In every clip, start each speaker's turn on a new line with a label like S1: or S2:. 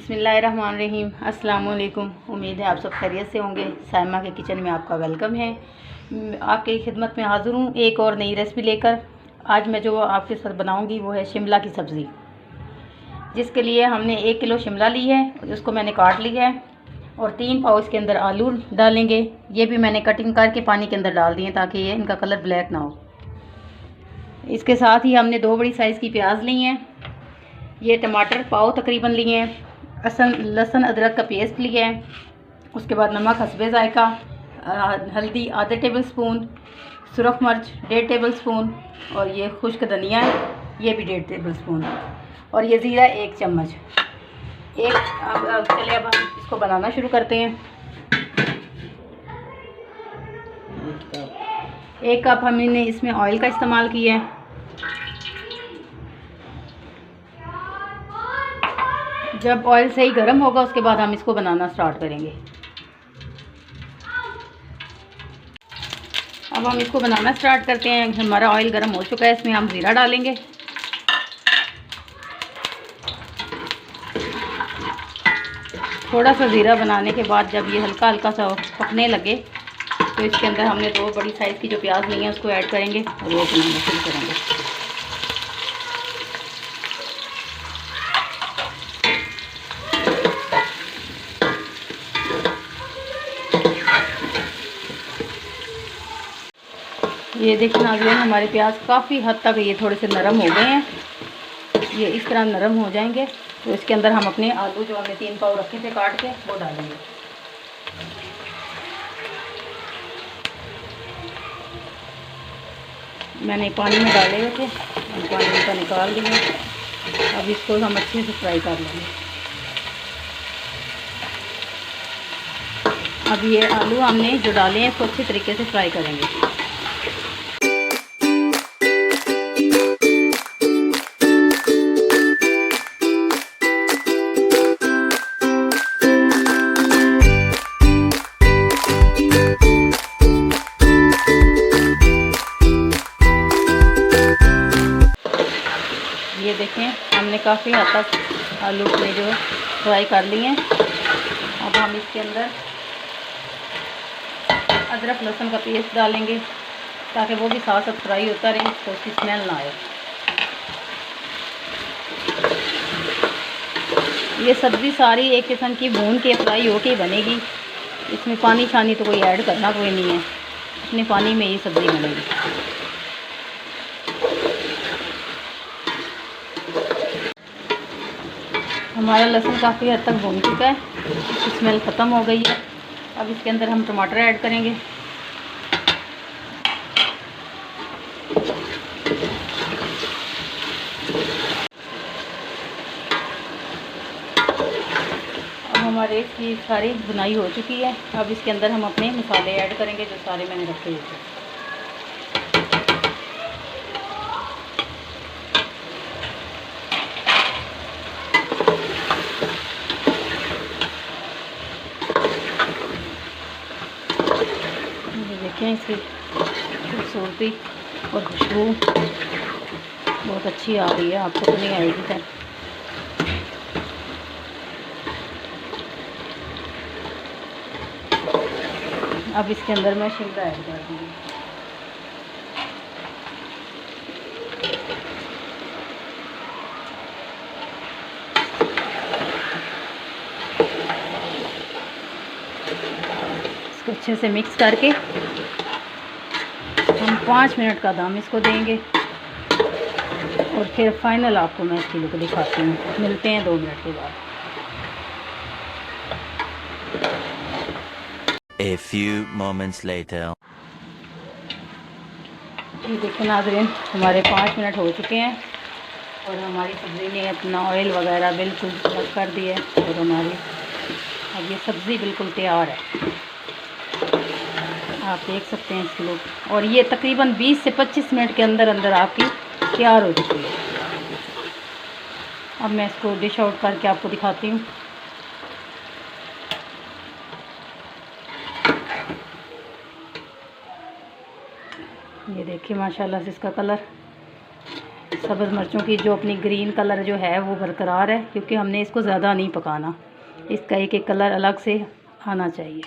S1: बिस्मिल्लाहिर्रहमानिर्रहीम। अस्सलाम वालेकुम। उम्मीद है आप सब खैरियत से होंगे। साइमा के किचन में आपका वेलकम है। आपकी खिदमत में हाज़िर हूँ एक और नई रेसिपी लेकर। आज मैं जो आपके साथ बनाऊँगी वो है शिमला की सब्ज़ी, जिसके लिए हमने 1 किलो शिमला ली है, उसको मैंने काट लिया है और 3 पाव इसके अंदर आलू डालेंगे। ये भी मैंने कटिंग करके पानी के अंदर डाल दिए ताकि ये इनका कलर ब्लैक ना हो। इसके साथ ही हमने 2 बड़ी साइज़ की प्याज ली हैं। ये टमाटर पाव तकरीबन लिए हैं। लहसुन अदरक का पेस्ट लिया है। उसके बाद नमक हस्बे ज़ायका, हल्दी आधे टेबल स्पून, सुरख मिर्च 1.5 टेबल स्पून और ये खुश्क धनिया है, ये भी 1.5 टेबल स्पून और ये ज़ीरा 1 चम्मच। चलिए अब हम इसको बनाना शुरू करते हैं। 1 कप हमने इसमें ऑयल का इस्तेमाल किया है। जब ऑयल सही गर्म होगा उसके बाद हम इसको बनाना स्टार्ट करेंगे। अब हम इसको बनाना स्टार्ट करते हैं। हमारा ऑयल गर्म हो चुका है, इसमें हम ज़ीरा डालेंगे। थोड़ा सा ज़ीरा बनाने के बाद जब ये हल्का हल्का सा पकने लगे तो इसके अंदर हमने 2 बड़ी साइज़ की जो प्याज ली है उसको ऐड करेंगे और वो बनाना शुरू करेंगे। ये देखना नाज़रीन, हमारे प्याज काफ़ी हद तक ये थोड़े से नरम हो गए हैं। ये इस तरह नरम हो जाएंगे तो इसके अंदर हम अपने आलू जो हमने 3 पाव रखे थे काट के वो डालेंगे। मैंने पानी में डाले हुए थे, पानी का निकाल दिए। अब इसको हम अच्छे से फ्राई कर लेंगे। अब ये आलू हमने जो डाले हैं इसको अच्छे तरीके से फ्राई करेंगे। ये देखें, हमने काफ़ी हद तक आलू में जो फ्राई कर लिए हैं। अब हम इसके अंदर अदरक लहसुन का पेस्ट डालेंगे ताकि वो भी साथ साथ फ्राई होता रहे, तो उसकी स्मेल ना आए। ये सब्ज़ी सारी एक किस्म की भून के फ्राई होके बनेगी। इसमें पानी छानी तो कोई ऐड करना कोई नहीं है, अपने पानी में ये सब्ज़ी बनेगी। हमारा लहसुन काफ़ी हद तक भून चुका है, इसकी स्मेल ख़त्म हो गई है। अब इसके अंदर हम टमाटर ऐड करेंगे। अब हमारे इसकी सारी बुनाई हो चुकी है। अब इसके अंदर हम अपने मसाले ऐड करेंगे जो सारे मैंने रखे हुए थे। देखें, इसकी खूबसूरती और खुशबू बहुत अच्छी आ रही है, आपको तो नहीं आएगी क्या? अब इसके अंदर मैं शिमला ऐड कर दूँगी। इसको अच्छे से मिक्स करके हम 5 मिनट का दम इसको देंगे और फिर फाइनल आपको मैं इसकी लुक दिखाती हूँ। मिलते हैं 2 मिनट के बाद।
S2: A few moments later.
S1: ये देखो नाज़रीन, हमारे 5 मिनट हो चुके हैं और हमारी सब्ज़ी ने अपना ऑयल वगैरह बिल्कुल अलग कर दिया है और हमारी अब ये सब्ज़ी बिल्कुल तैयार है। आप देख सकते हैं इसकी लुक, और ये तकरीबन 20 से 25 मिनट के अंदर अंदर आपकी तैयार हो चुकी है। अब मैं इसको डिश आउट करके आपको दिखाती हूँ। ये देखिए माशाल्लाह से इसका कलर सब्ज़ मिर्चों की जो अपनी ग्रीन कलर जो है वो बरकरार है, क्योंकि हमने इसको ज़्यादा नहीं पकाना। इसका एक एक कलर अलग से आना चाहिए।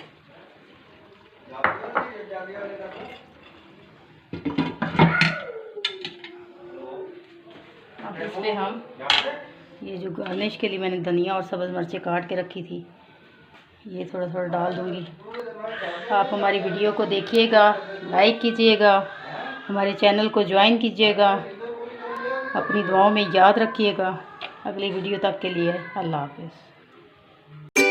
S1: अब इस पर हम ये जो गार्निश के लिए मैंने धनिया और सब्ज़ मिर्चें काट के रखी थी, ये थोड़ा थोड़ा डाल दूँगी। आप हमारी वीडियो को देखिएगा, लाइक कीजिएगा, हमारे चैनल को ज्वाइन कीजिएगा, अपनी दुआओं में याद रखिएगा। अगली वीडियो तक के लिए अल्लाह हाफ़िज़।